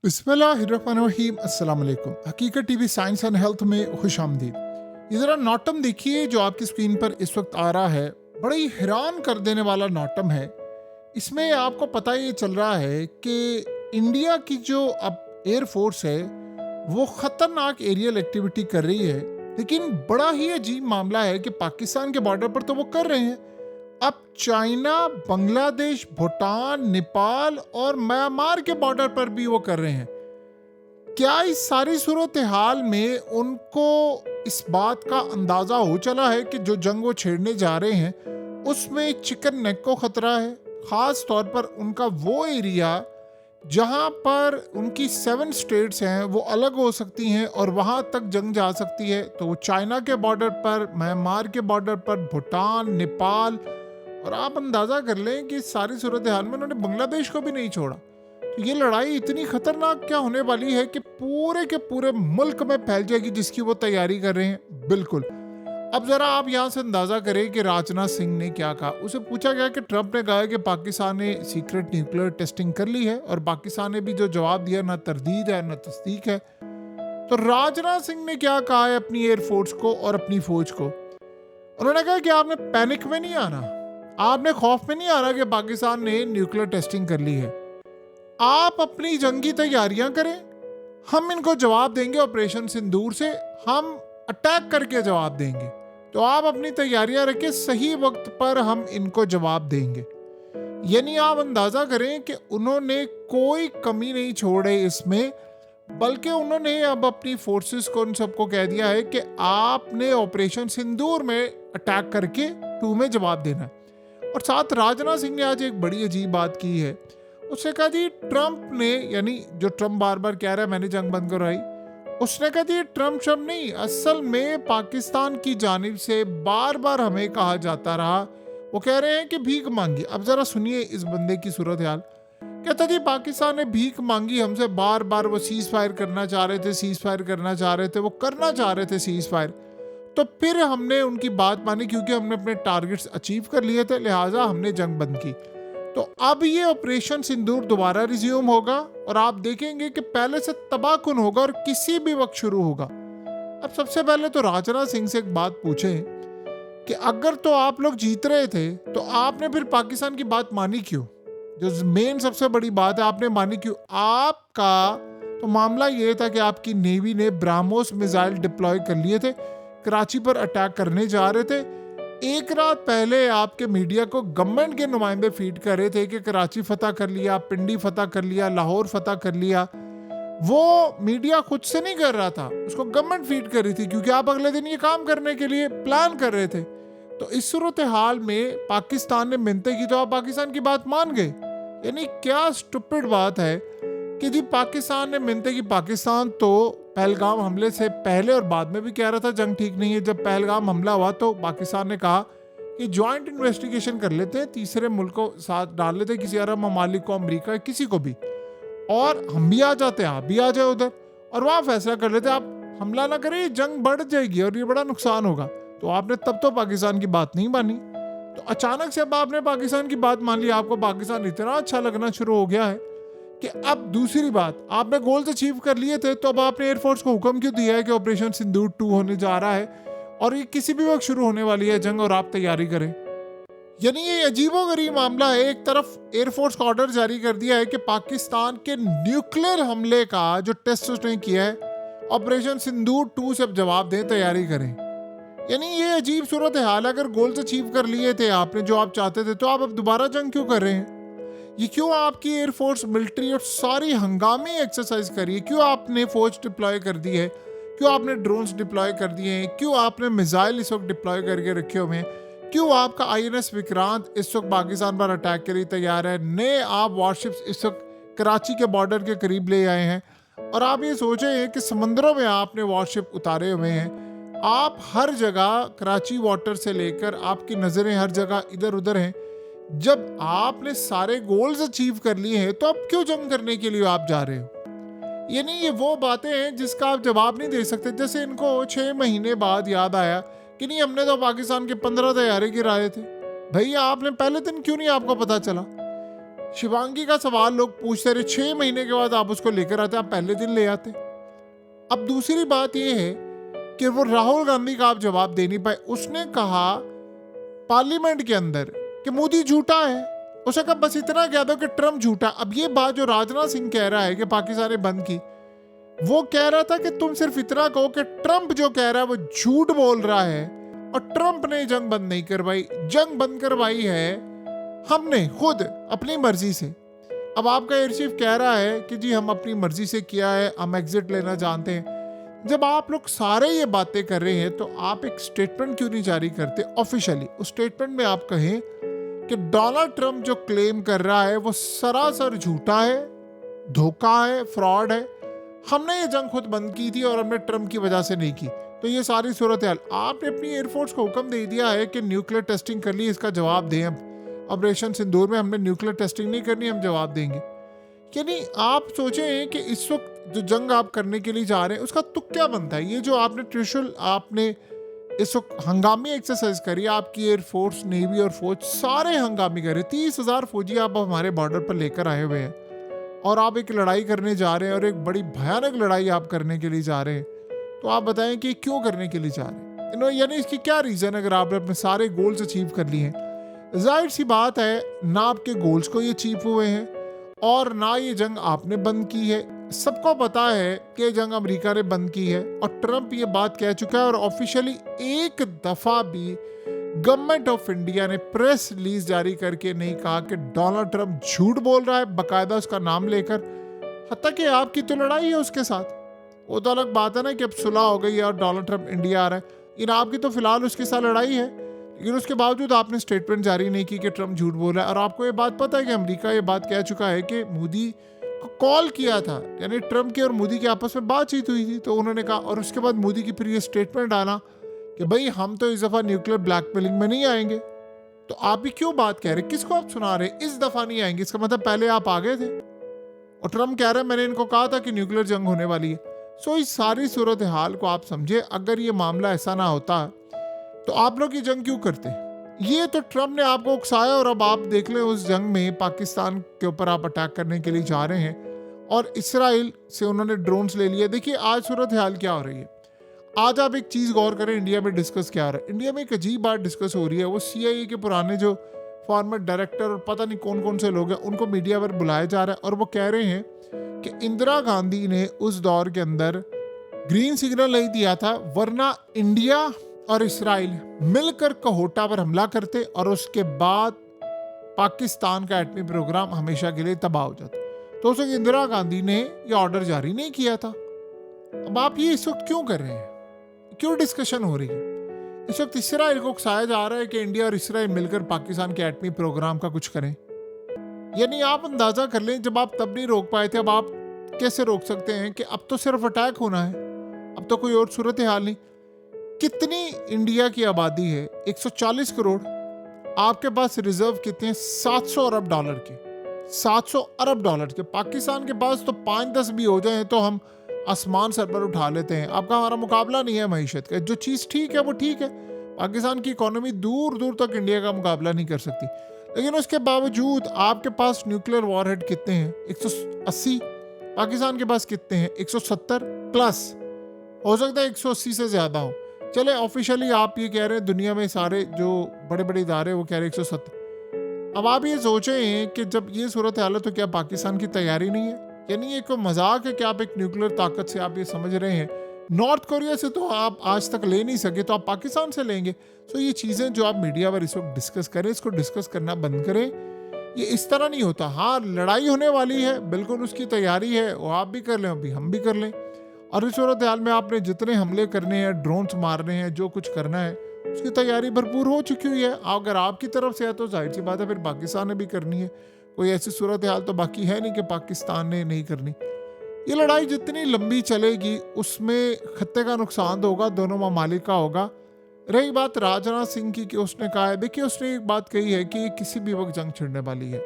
बिस्मिल्लाहिर्रहमानिर्रहीम। अस्सलाम वालेकुम। हकीकत टीवी साइंस एंड हेल्थ में खुश आमदीद। ये ज़रा नॉटम देखिए जो आपकी स्क्रीन पर इस वक्त आ रहा है। बड़ा ही हैरान कर देने वाला नॉटम है। इसमें आपको पता ये चल रहा है कि इंडिया की जो अब एयर फोर्स है वो ख़तरनाक एरियल एक्टिविटी कर रही है। लेकिन बड़ा ही अजीब मामला है कि पाकिस्तान के बॉर्डर पर तो वो कर रहे हैं। अब चाइना, बांग्लादेश, भूटान, नेपाल और म्यांमार के बॉर्डर पर भी वो कर रहे हैं। क्या इस सारी सूरत हाल में उनको इस बात का अंदाजा हो चला है कि जो जंग वो छेड़ने जा रहे हैं उसमें चिकन नेक को खतरा है? खास तौर पर उनका वो एरिया जहां पर उनकी 7 स्टेट्स हैं वो अलग हो सकती हैं और वहां तक जंग जा सकती है। तो वो चाइना के बॉर्डर पर, म्यांमार के बॉर्डर पर, भूटान, नेपाल, और आप अंदाजा कर लें कि इस सारी सूरत हाल में उन्होंने बांग्लादेश को भी नहीं छोड़ा। तो ये लड़ाई इतनी खतरनाक क्या होने वाली है कि पूरे के पूरे मुल्क में फैल जाएगी, जिसकी वो तैयारी कर रहे हैं। बिल्कुल। अब जरा आप यहाँ से अंदाजा करें कि राजनाथ सिंह ने क्या कहा। उसे पूछा गया कि ट्रंप ने कहा कि पाकिस्तान ने सीक्रेट न्यूक्लियर टेस्टिंग कर ली है, और पाकिस्तान ने भी जो जवाब दिया ना तरदीद है ना तस्दीक है। तो राजनाथ सिंह ने क्या कहा है अपनी एयरफोर्स को और अपनी फौज को? उन्होंने कहा कि आपने पैनिक में नहीं आना, आपने खौफ में नहीं आ रहा कि पाकिस्तान ने न्यूक्लियर टेस्टिंग कर ली है। आप अपनी जंगी तैयारियां करें, हम इनको जवाब देंगे ऑपरेशन सिंदूर से, हम अटैक करके जवाब देंगे। तो आप अपनी तैयारियां रखें, सही वक्त पर हम इनको जवाब देंगे। यानी आप अंदाजा करें कि उन्होंने कोई कमी नहीं छोड़े इसमें, बल्कि उन्होंने अब अपनी फोर्सेस को उन सबको कह दिया है कि आपने ऑपरेशन सिंदूर में अटैक करके 2 में जवाब देना है। और साथ राजनाथ सिंह ने आज एक बड़ी अजीब बात की है। उसने कहा जी ट्रंप ने, यानी जो ट्रंप बार बार कह रहा है मैंने जंग बंद करवाई, उसने कहा जी ट्रंप शब्द नहीं, असल में पाकिस्तान की जानिब से बार बार हमें कहा जाता रहा, वो कह रहे हैं कि भीख मांगी। अब जरा सुनिए इस बंदे की सूरत हाल। कहता जी पाकिस्तान ने भीख मांगी हमसे बार बार, वो सीज फायर करना चाह रहे थे, सीज फायर करना चाह रहे थे, वो करना चाह रहे थे सीज फायर। तो फिर हमने उनकी बात मानी क्योंकि हमने अपने टारगेट्स अचीव कर लिए थे, लिहाजा हमने जंग बंद की। तो अब ये ऑपरेशन सिंदूर दोबारा रिज्यूम होगा और आप देखेंगे कि पहले से तबाहकुन होगा और किसी भी वक्त शुरू होगा। अब सबसे पहले तो राजनाथ सिंह से एक बात पूछें कि अगर तो आप लोग जीत रहे थे तो आपने फिर पाकिस्तान की बात मानी क्यों? जो मेन सबसे बड़ी बात है, आपने मानी क्यों? आपका तो मामला ये था कि आपकी नेवी ने ब्राह्मोस मिसाइल डिप्लॉय कर लिए थे, कराची पर अटैक करने जा रहे थे। एक रात पहले आपके मीडिया को गवर्नमेंट के नुमाइंदे फीड कर रहे थे कि कराची फतह कर लिया, पिंडी फतह कर लिया, लाहौर फतह कर लिया। वो मीडिया खुद से नहीं कर रहा था, उसको गवर्नमेंट फीड कर रही थी क्योंकि आप अगले दिन ये काम करने के लिए प्लान कर रहे थे। तो इस सूरत हाल में पाकिस्तान ने मिन्नतें की तो आप पाकिस्तान की बात मान गए। यानी क्या स्टूपिड बात है कि जी पाकिस्तान ने मिन्नतें की। पाकिस्तान तो पहलगाम हमले से पहले और बाद में भी कह रहा था जंग ठीक नहीं है। जब पहलगाम हमला हुआ तो पाकिस्तान ने कहा कि ज्वाइंट इन्वेस्टिगेशन कर लेते हैं, तीसरे मुल्क को साथ डाल लेते हैं, किसी अरब ममालिक को, अमेरिका, किसी को भी, और हम भी आ जाते हैं, आप भी आ जाए उधर, और वहाँ फैसला कर लेते आप हमला ना करें, जंग बढ़ जाएगी और ये बड़ा नुकसान होगा। तो आपने तब तो पाकिस्तान की बात नहीं मानी। तो अचानक से अब आपने पाकिस्तान की बात मान ली, आपको पाकिस्तान इतना अच्छा लगना शुरू हो गया है कि अब दूसरी बात, आपने गोल्स अचीव कर लिए थे तो अब आपने एयरफोर्स को हुक्म क्यों दिया है कि ऑपरेशन सिंदूर 2 होने जा रहा है और ये किसी भी वक्त शुरू होने वाली है जंग और आप तैयारी करें? यानी ये अजीबोगरीब मामला है। एक तरफ एयरफोर्स का ऑर्डर जारी कर दिया है कि पाकिस्तान के न्यूक्लियर हमले का जो टेस्ट उसने किया है, ऑपरेशन सिंदूर 2 से अब जवाब दें, तैयारी करें। यानी ये अजीब सूरत हाल है। अगर गोल्स अचीव कर लिए थे आपने जो आप चाहते थे, तो आप अब दोबारा जंग क्यों कर रहे हैं? ये क्यों आपकी एयरफोर्स, मिलिट्री और सारी हंगामी एक्सरसाइज करी है? क्यों आपने फौज डिप्लॉय कर दी है? क्यों आपने ड्रोन्स डिप्लॉय कर दिए हैं? क्यों आपने मिसाइल इस वक्त डिप्लॉय करके रखे हुए हैं? क्यों आपका INS विक्रांत इस वक्त पाकिस्तान पर अटैक के लिए तैयार है? नए आप वॉरशिप्स इस वक्त कराची के बॉर्डर के करीब ले आए हैं, और आप ये सोचें कि समंदरों में आपने वॉरशिप उतारे हुए हैं। आप हर जगह, कराची वाटर से लेकर, आपकी नज़रें हर जगह इधर उधर हैं। जब आपने सारे गोल्स अचीव कर लिए हैं तो अब क्यों जंग करने के लिए आप जा रहे हो? यानी ये वो बातें हैं जिसका आप जवाब नहीं दे सकते। जैसे इनको 6 महीने बाद याद आया कि नहीं, हमने तो पाकिस्तान के 15 तैयारे गिराए थे। भैया आपने पहले दिन क्यों नहीं आपको पता चला? शिवांगी का सवाल लोग पूछते रहे, 6 महीने के बाद आप उसको लेकर आते, आप पहले दिन ले आते। अब दूसरी बात यह है कि वो राहुल गांधी का आप जवाब दे नहीं पाए। उसने कहा पार्लियामेंट के अंदर कि मोदी झूठा है। उसे कहा बस इतना कह दो कि ट्रम्प झूठा। अब ये बात जो राजनाथ सिंह कह रहा है कि पाकिस्तान ने बंद की, वो कह रहा था कि तुम सिर्फ इतना कहो कि ट्रम्प जो कह रहा है वो झूठ बोल रहा है और ट्रम्प ने जंग बंद नहीं करवाई। जंग बंद करवाई है हमने खुद अपनी मर्जी से। अब आपका एयर चीफ कह रहा है कि जी हम अपनी मर्जी से किया है, हम एग्जिट लेना जानते हैं। जब आप लोग सारे ये बातें कर रहे हैं तो आप एक स्टेटमेंट क्यों नहीं जारी करते ऑफिशियली? उस स्टेटमेंट में आप कहें कि डोनाल्ड ट्रम्प जो क्लेम कर रहा है वो सरासर झूठा है, धोखा है, फ्रॉड है। हमने ये जंग खुद बंद की थी और हमने ट्रम्प की वजह से नहीं की। तो ये सारी सूरत हाल आपने अपनी एयरफोर्स को हुक्म दे दिया है कि न्यूक्लियर टेस्टिंग कर ली, इसका जवाब दें। अब ऑपरेशन सिंदूर में हमने न्यूक्लियर टेस्टिंग नहीं करनी, हम जवाब देंगे। यानी आप सोचें कि इस वक्त जो जंग आप करने के लिए जा रहे हैं उसका तुक क्या बनता है? ये जो आपने त्रिशूल आपने इस वक्त हंगामी एक्सरसाइज करी, आपकी एयरफोर्स, नेवी और फौज सारे हंगामी करे। 30,000 फौजी आप हमारे बॉर्डर पर लेकर आए हुए हैं और आप एक लड़ाई करने जा रहे हैं और एक बड़ी भयानक लड़ाई आप करने के लिए जा रहे हैं। तो आप बताएं कि क्यों करने के लिए जा रहे हैं, यानी इसकी क्या रीज़न? अगर आपने अपने सारे गोल्स अचीव कर लिए हैं, जाहिर सी बात है ना आपके गोल्स को ये अचीव हुए हैं और ना ये जंग आपने बंद की है। सबको पता है कि ये जंग अमेरिका ने बंद की है और ट्रम्प ये बात कह चुका है और ऑफिशियली एक दफ़ा भी गवर्नमेंट ऑफ इंडिया ने प्रेस रिलीज जारी करके नहीं कहा कि डोनाल्ड ट्रम्प झूठ बोल रहा है, बाकायदा उसका नाम लेकर। हत्ता कि आपकी तो लड़ाई है उसके साथ, वो तो अलग बात है ना कि अब सुलह हो गई है और डोनाल्ड ट्रम्प इंडिया आ रहा है। इन आपकी तो फिलहाल उसके साथ लड़ाई है, लेकिन उसके बावजूद आपने स्टेटमेंट जारी नहीं की कि ट्रम्प झूठ बोल रहा है। और आपको ये बात पता है कि अमेरिका ये बात कह चुका है कि मोदी को कॉल किया था, यानी ट्रम्प की और मोदी की आपस में बातचीत हुई थी, तो उन्होंने कहा। और उसके बाद मोदी की फिर ये स्टेटमेंट आना कि भाई हम तो इस दफ़ा न्यूक्लियर ब्लैकमेलिंग में नहीं आएंगे। तो आप ही क्यों बात कह रहे, किसको आप सुना रहे? इस दफ़ा नहीं आएंगे, इसका मतलब पहले आप आ गए थे। और ट्रम्प कह रहे हैं मैंने इनको कहा था कि न्यूक्लियर जंग होने वाली है। सो इस सारी सूरत हाल को आप समझे, अगर ये मामला ऐसा ना होता तो आप लोग ये जंग क्यों करते? ये तो ट्रम्प ने आपको उकसाया और अब आप देख लें उस जंग में पाकिस्तान के ऊपर आप अटैक करने के लिए जा रहे हैं और इसराइल से उन्होंने ड्रोन्स ले लिए। देखिए आज सूरत हाल क्या हो रही है। आज आप एक चीज़ गौर करें, इंडिया में डिस्कस क्या हो रहा है। इंडिया में एक अजीब बात डिस्कस हो रही है। वो CIA के पुराने जो फॉर्मर डायरेक्टर और पता नहीं कौन कौन से लोग हैं उनको मीडिया पर बुलाया जा रहा है और वो कह रहे हैं कि इंदिरा गांधी ने उस दौर के अंदर ग्रीन सिग्नल नहीं दिया था, वरना इंडिया और इसराइल मिलकर कहोटा पर हमला करते और उसके बाद पाकिस्तान का एटमी प्रोग्राम हमेशा के लिए तबाह हो जाता। तो उस वक्त इंदिरा गांधी ने यह ऑर्डर जारी नहीं किया था। अब आप ये इस वक्त क्यों कर रहे हैं, क्यों डिस्कशन हो रही है? इस वक्त इसराइल को उकसाया जा रहा है कि इंडिया और इसराइल मिलकर पाकिस्तान के एटमी प्रोग्राम का कुछ करें। यानी आप अंदाजा कर लें, जब आप तब नहीं रोक पाए थे, अब आप कैसे रोक सकते हैं कि अब तो सिर्फ अटैक होना है, अब तो कोई और सूरत हाल नहीं। कितनी इंडिया की आबादी है? 140 करोड़। आपके पास रिजर्व कितने हैं? 700 अरब डॉलर के। 700 अरब डॉलर के। पाकिस्तान के पास तो 5-10 भी हो जाए तो हम आसमान सर पर उठा लेते हैं। आपका हमारा मुकाबला नहीं है मैशत का। जो चीज़ ठीक है वो ठीक है। पाकिस्तान की इकोनॉमी दूर दूर तक इंडिया का मुकाबला नहीं कर सकती, लेकिन उसके बावजूद आपके पास न्यूक्लियर वॉरहेड कितने हैं? 180। पाकिस्तान के पास कितने हैं? 170 प्लस। हो सकता है 180 से ज़्यादा हो। चले ऑफिशियली आप ये कह रहे हैं, दुनिया में सारे जो बड़े बड़े इदारे वो कह रहे हैं 170। अब आप ये सोचें कि जब ये सूरत हाल है तो क्या पाकिस्तान की तैयारी नहीं है? यानी ये कोई मजाक है कि आप एक न्यूक्लियर ताकत से आप ये समझ रहे हैं नॉर्थ कोरिया से तो आप आज तक ले नहीं सके, तो आप पाकिस्तान से लेंगे। तो ये चीज़ें जो आप मीडिया पर इस वक्त डिस्कस करें, इसको डिस्कस करना बंद करें। ये इस तरह नहीं होता। हाँ, लड़ाई होने वाली है, बिल्कुल उसकी तैयारी है, वो आप भी कर लें, अभी हम भी कर लें। और इस सूरत हाल में आपने जितने हमले करने हैं, ड्रोन्स मारने हैं, जो कुछ करना है उसकी तैयारी भरपूर हो चुकी हुई है। अगर आपकी तरफ से है तो जाहिर सी बात है फिर पाकिस्तान ने भी करनी है। कोई ऐसी सूरत हाल तो बाकी है नहीं कि पाकिस्तान ने नहीं करनी। ये लड़ाई जितनी लंबी चलेगी उसमें खत्ते का नुकसान होगा, दोनों ममालिक का होगा। रही बात राजनाथ सिंह की कि उसने कहा है, देखिए उसने एक बात कही है कि ये किसी भी वक्त जंग छिड़ने वाली है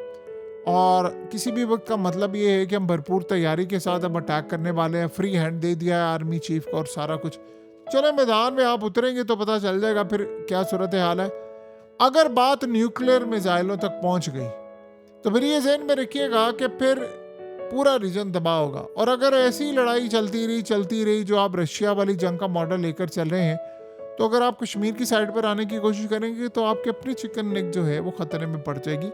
और किसी भी वक्त का मतलब ये है कि हम भरपूर तैयारी के साथ अब अटैक करने वाले हैं। फ्री हैंड दे दिया है आर्मी चीफ को और सारा कुछ। चलो मैदान में आप उतरेंगे तो पता चल जाएगा फिर क्या सूरत हाल है। अगर बात न्यूक्लियर मिसाइलों तक पहुंच गई तो फिर ये ज़हन में रखिएगा कि फिर पूरा रीजन तबाह होगा। और अगर ऐसी लड़ाई चलती रही जो आप रशिया वाली जंग का मॉडल लेकर चल रहे हैं, तो अगर आप कश्मीर की साइड पर आने की कोशिश करेंगे तो आपकी अपनी चिकन नेक जो है वो खतरे में पड़ जाएगी।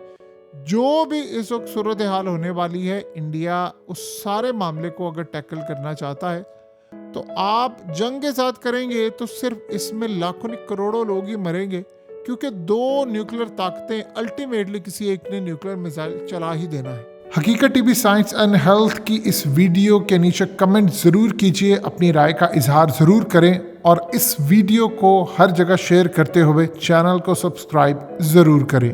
जो भी इस वक्त सूरत हाल होने वाली है, इंडिया उस सारे मामले को अगर टैकल करना चाहता है तो आप जंग के साथ करेंगे तो सिर्फ इसमें लाखों नहीं करोड़ों लोग ही मरेंगे, क्योंकि दो न्यूक्लियर ताकतें अल्टीमेटली किसी एक ने न्यूक्लियर मिसाइल चला ही देना है। हकीकत टीवी साइंस एंड हेल्थ की इस वीडियो के नीचे कमेंट ज़रूर कीजिए, अपनी राय का इजहार ज़रूर करें और इस वीडियो को हर जगह शेयर करते हुए चैनल को सब्सक्राइब ज़रूर करें।